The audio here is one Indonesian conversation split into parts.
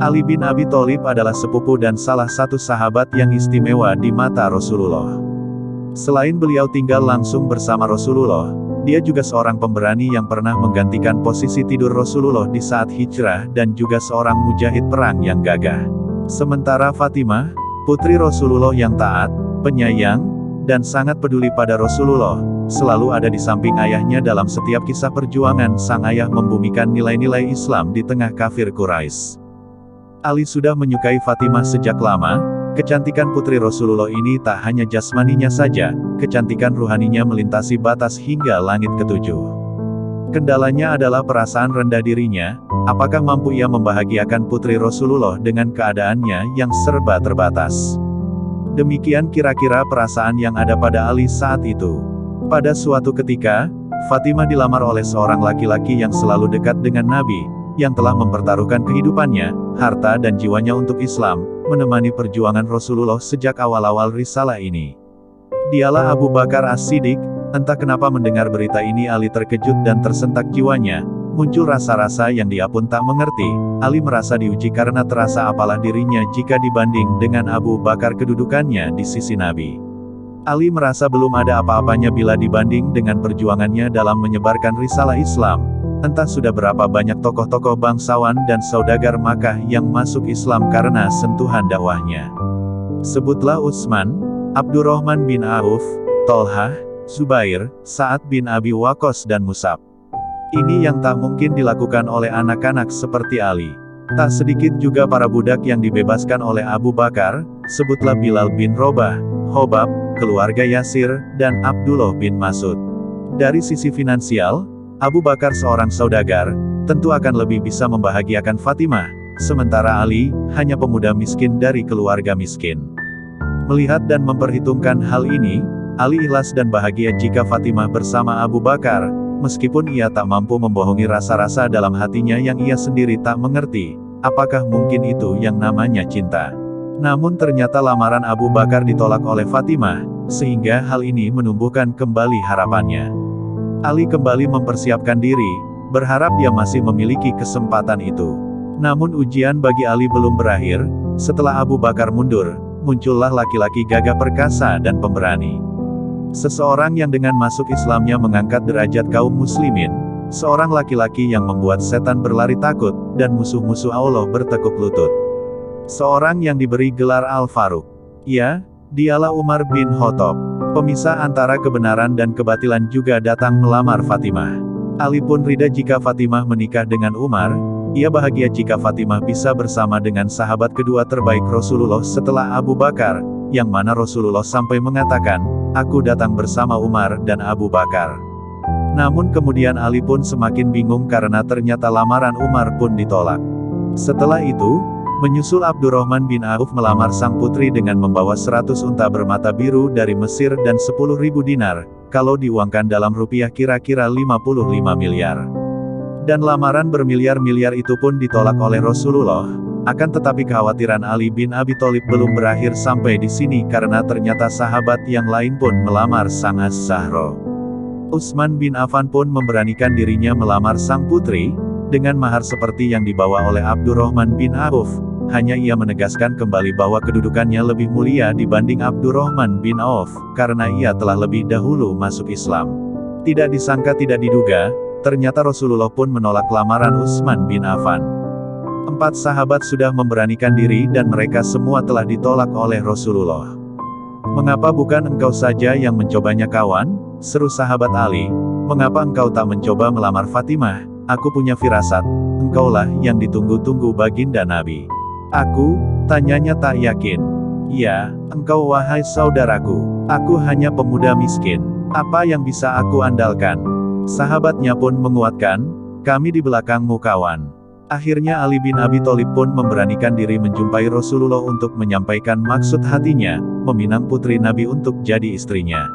Ali bin Abi Thalib adalah sepupu dan salah satu sahabat yang istimewa di mata Rasulullah. Selain beliau tinggal langsung bersama Rasulullah, dia juga seorang pemberani yang pernah menggantikan posisi tidur Rasulullah di saat hijrah dan juga seorang mujahid perang yang gagah. Sementara Fatimah, putri Rasulullah yang taat, penyayang, dan sangat peduli pada Rasulullah, selalu ada di samping ayahnya dalam setiap kisah perjuangan sang ayah membumikan nilai-nilai Islam di tengah kafir Quraisy. Ali sudah menyukai Fatimah sejak lama. Kecantikan putri Rasulullah ini tak hanya jasmaninya saja, kecantikan ruhaninya melintasi batas hingga langit ketujuh. Kendalanya adalah perasaan rendah dirinya. Apakah mampu ia membahagiakan putri Rasulullah dengan keadaannya yang serba terbatas? Demikian kira-kira perasaan yang ada pada Ali saat itu. Pada suatu ketika, Fatimah dilamar oleh seorang laki-laki yang selalu dekat dengan Nabi, yang telah mempertaruhkan kehidupannya, harta dan jiwanya untuk Islam, menemani perjuangan Rasulullah sejak awal-awal risalah ini. Dialah Abu Bakar As-Siddiq. Entah kenapa mendengar berita ini Ali terkejut dan tersentak jiwanya, muncul rasa-rasa yang dia pun tak mengerti. Ali merasa diuji karena terasa apalah dirinya jika dibanding dengan Abu Bakar kedudukannya di sisi Nabi. Ali merasa belum ada apa-apanya bila dibanding dengan perjuangannya dalam menyebarkan risalah Islam. Entah sudah berapa banyak tokoh-tokoh bangsawan dan saudagar Makkah yang masuk Islam karena sentuhan dakwahnya. Sebutlah Utsman, Abdurrahman bin Auf, Tolhah, Zubair, Sa'ad bin Abi Waqqas dan Mus'ab. Ini yang tak mungkin dilakukan oleh anak-anak seperti Ali. Tak sedikit juga para budak yang dibebaskan oleh Abu Bakar, sebutlah Bilal bin Robah, Hobab, keluarga Yasir, dan Abdullah bin Mas'ud. Dari sisi finansial, Abu Bakar seorang saudagar, tentu akan lebih bisa membahagiakan Fatimah, sementara Ali, hanya pemuda miskin dari keluarga miskin. Melihat dan memperhitungkan hal ini, Ali ikhlas dan bahagia jika Fatimah bersama Abu Bakar, meskipun ia tak mampu membohongi rasa-rasa dalam hatinya yang ia sendiri tak mengerti, apakah mungkin itu yang namanya cinta. Namun ternyata lamaran Abu Bakar ditolak oleh Fatimah, sehingga hal ini menumbuhkan kembali harapannya. Ali kembali mempersiapkan diri, berharap dia masih memiliki kesempatan itu. Namun ujian bagi Ali belum berakhir. Setelah Abu Bakar mundur, muncullah laki-laki gagah perkasa dan pemberani. Seseorang yang dengan masuk Islamnya mengangkat derajat kaum muslimin. Seorang laki-laki yang membuat setan berlari takut, dan musuh-musuh Allah bertekuk lutut. Seorang yang diberi gelar Al-Faruq. Ya, dialah Umar bin Khattab. Pemisah antara kebenaran dan kebatilan juga datang melamar Fatimah. Ali pun rida jika Fatimah menikah dengan Umar. Ia bahagia jika Fatimah bisa bersama dengan sahabat kedua terbaik Rasulullah setelah Abu Bakar, yang mana Rasulullah sampai mengatakan, "Aku datang bersama Umar dan Abu Bakar." Namun kemudian Ali pun semakin bingung karena ternyata lamaran Umar pun ditolak. Setelah itu, menyusul Abdurrahman bin Auf melamar sang putri dengan membawa 100 unta bermata biru dari Mesir dan 10.000 dinar, kalau diuangkan dalam rupiah kira-kira 55 miliar. Dan lamaran bermiliar-miliar itu pun ditolak oleh Rasulullah. Akan tetapi kekhawatiran Ali bin Abi Thalib belum berakhir sampai di sini karena ternyata sahabat yang lain pun melamar sang Az-Zahra. Utsman bin Affan pun memberanikan dirinya melamar sang putri, dengan mahar seperti yang dibawa oleh Abdurrahman bin Auf. Hanya ia menegaskan kembali bahwa kedudukannya lebih mulia dibanding Abdurrahman bin Auf, karena ia telah lebih dahulu masuk Islam. Tidak disangka tidak diduga, ternyata Rasulullah pun menolak lamaran Utsman bin Affan. 4 sahabat sudah memberanikan diri dan mereka semua telah ditolak oleh Rasulullah. "Mengapa bukan engkau saja yang mencobanya kawan?" seru sahabat Ali. "Mengapa engkau tak mencoba melamar Fatimah? Aku punya firasat, engkaulah yang ditunggu-tunggu baginda Nabi." "Aku?" tanyanya tak yakin. "Ya, engkau wahai saudaraku. Aku hanya pemuda miskin. Apa yang bisa aku andalkan?" Sahabatnya pun menguatkan, "Kami di belakangmu kawan." Akhirnya Ali bin Abi Thalib pun memberanikan diri menjumpai Rasulullah untuk menyampaikan maksud hatinya, meminang putri Nabi untuk jadi istrinya.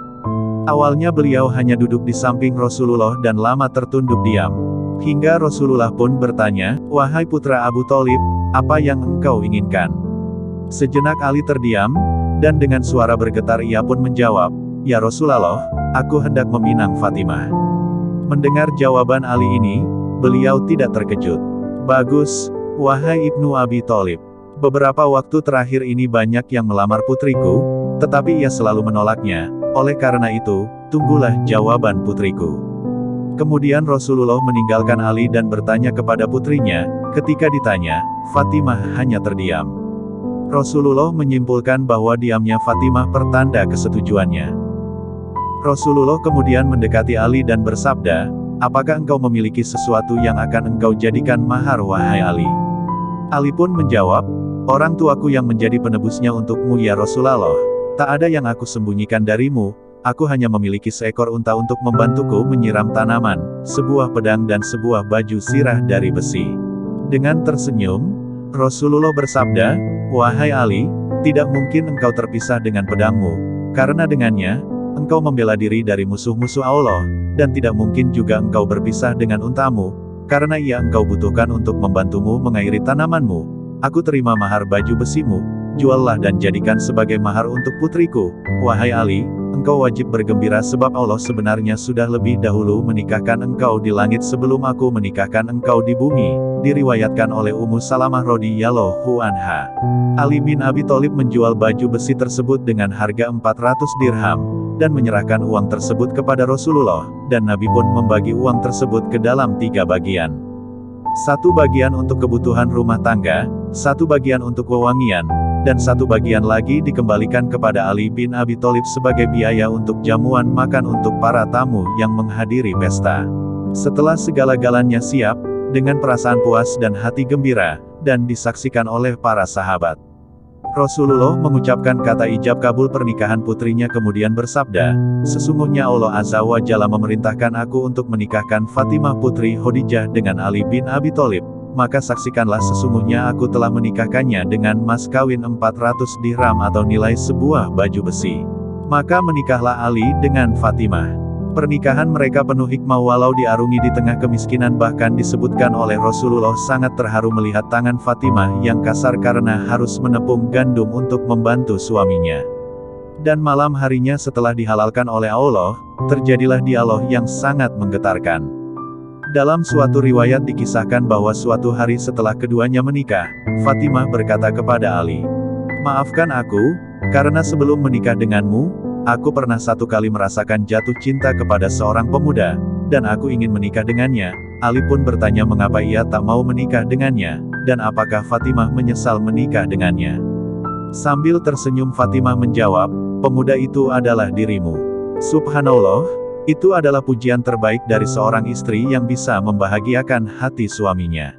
Awalnya beliau hanya duduk di samping Rasulullah dan lama tertunduk diam. Hingga Rasulullah pun bertanya, "Wahai putra Abu Thalib, apa yang engkau inginkan?" Sejenak Ali terdiam, dan dengan suara bergetar ia pun menjawab, "Ya Rasulullah, aku hendak meminang Fatimah." Mendengar jawaban Ali ini, beliau tidak terkejut. "Bagus, Wahai Ibnu Abi Tholib, beberapa waktu terakhir ini banyak yang melamar putriku, tetapi ia selalu menolaknya, oleh karena itu, tunggulah jawaban putriku. Kemudian Rasulullah meninggalkan Ali dan bertanya kepada putrinya, ketika ditanya, Fatimah hanya terdiam. Rasulullah menyimpulkan bahwa diamnya Fatimah pertanda kesetujuannya. Rasulullah kemudian mendekati Ali dan bersabda, apakah engkau memiliki sesuatu yang akan engkau jadikan mahar wahai Ali? Ali pun menjawab, orang tuaku yang menjadi penebusnya untukmu ya Rasulullah, tak ada yang aku sembunyikan darimu, aku hanya memiliki seekor unta untuk membantuku menyiram tanaman, sebuah pedang dan sebuah baju sirah dari besi. Dengan tersenyum, Rasulullah bersabda, wahai Ali, tidak mungkin engkau terpisah dengan pedangmu, karena dengannya, engkau membela diri dari musuh-musuh Allah, dan tidak mungkin juga engkau berpisah dengan untamu, karena ia engkau butuhkan untuk membantumu mengairi tanamanmu. Aku terima mahar baju besimu, juallah dan jadikan sebagai mahar untuk putriku. Wahai Ali, engkau wajib bergembira sebab Allah sebenarnya sudah lebih dahulu menikahkan engkau di langit sebelum aku menikahkan engkau di bumi. Diriwayatkan oleh Ummu Salamah radhiyallahu anha. Ali bin Abi Tholib menjual baju besi tersebut dengan harga 400 dirham, dan menyerahkan uang tersebut kepada Rasulullah, dan Nabi pun membagi uang tersebut ke dalam 3 bagian. 1 bagian untuk kebutuhan rumah tangga, 1 bagian untuk wewangian, dan 1 bagian lagi dikembalikan kepada Ali bin Abi Tholib sebagai biaya untuk jamuan makan untuk para tamu yang menghadiri pesta. Setelah segala-galanya siap, dengan perasaan puas dan hati gembira, dan disaksikan oleh para sahabat, Rasulullah mengucapkan kata ijab kabul pernikahan putrinya kemudian bersabda, sesungguhnya Allah Azza wa Jalla memerintahkan aku untuk menikahkan Fatimah putri Khadijah dengan Ali bin Abi Tholib, maka saksikanlah sesungguhnya aku telah menikahkannya dengan mas kawin 400 dirham atau nilai sebuah baju besi. Maka menikahlah Ali dengan Fatimah. Pernikahan mereka penuh hikmah walau diarungi di tengah kemiskinan, bahkan disebutkan oleh Rasulullah sangat terharu melihat tangan Fatimah yang kasar karena harus menepung gandum untuk membantu suaminya. Dan malam harinya setelah dihalalkan oleh Allah, terjadilah dialog yang sangat menggetarkan. Dalam suatu riwayat dikisahkan bahwa suatu hari setelah keduanya menikah, Fatimah berkata kepada Ali, maafkan aku, karena sebelum menikah denganmu, aku pernah 1 kali merasakan jatuh cinta kepada seorang pemuda, dan aku ingin menikah dengannya. Ali pun bertanya mengapa ia tak mau menikah dengannya, dan apakah Fatimah menyesal menikah dengannya. Sambil tersenyum Fatimah menjawab, pemuda itu adalah dirimu. Subhanallah, itu adalah pujian terbaik dari seorang istri yang bisa membahagiakan hati suaminya.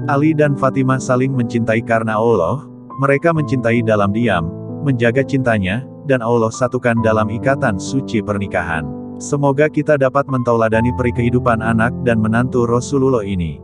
Ali dan Fatimah saling mencintai karena Allah, mereka mencintai dalam diam, menjaga cintanya, dan Allah satukan dalam ikatan suci pernikahan. Semoga kita dapat mentauladani peri kehidupan anak dan menantu Rasulullah ini.